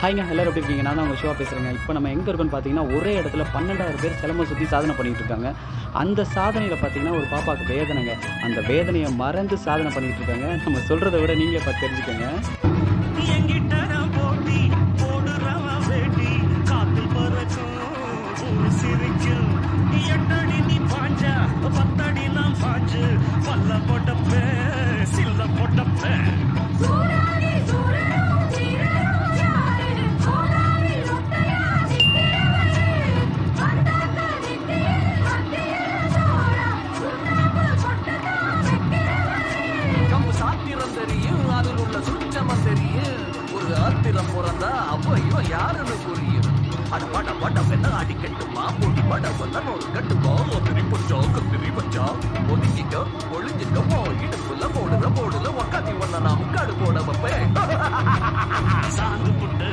ஹாய்ங்க எல்லாரும் எப்படி இருக்கீங்க? நான் தான் உங்கள் ஷோவா பேசுகிறேங்க. இப்போ நம்ம எங்கே இருக்கோன்னு பார்த்தீங்கன்னா, ஒரே இடத்துல 12,000 பேர் சிலம்ப சுற்றி சாதனை பண்ணிகிட்டு இருக்காங்க. அந்த சாதனையில் பார்த்தீங்கன்னா, ஒரு பாப்பாவுக்கு வேதனைங்க. அந்த வேதனையை மறந்து சாதனை பண்ணிகிட்டு இருக்காங்க. நம்ம சொல்கிறத விட நீங்களே பார்த்து தெரிஞ்சுக்கோங்க. என்கிட்ட போட்டி போடுறவன் வேட்டி காத்து பறக்கும் சிரிக்கும் 8 அடி நீ பாஞ்சா 10 அடி நான் பாஞ்சு பல்ல போட்டப்பேன் சில்ல போட்டப்பேன் சாத்திரம் தெரியும் அதில் உள்ள சுற்றமம் தெரியும் ஒரு ஆத்திரம் பிறந்தா அப்ப இவன் யாருன்னு புரியும் அது பட பட என்ன அடிக்கட்டுமா போட்டி பட வந்த ஒரு கட்டுமா ஒத்திரி பச்சா கத்திரி பச்சா ஒதுக்கிக்க ஒளிஞ்சிக்க இடுப்புல போடுற போடுல உக்காத்தி வந்த நான் முக்காடு போட வைப்பேன் சாந்து புட்டு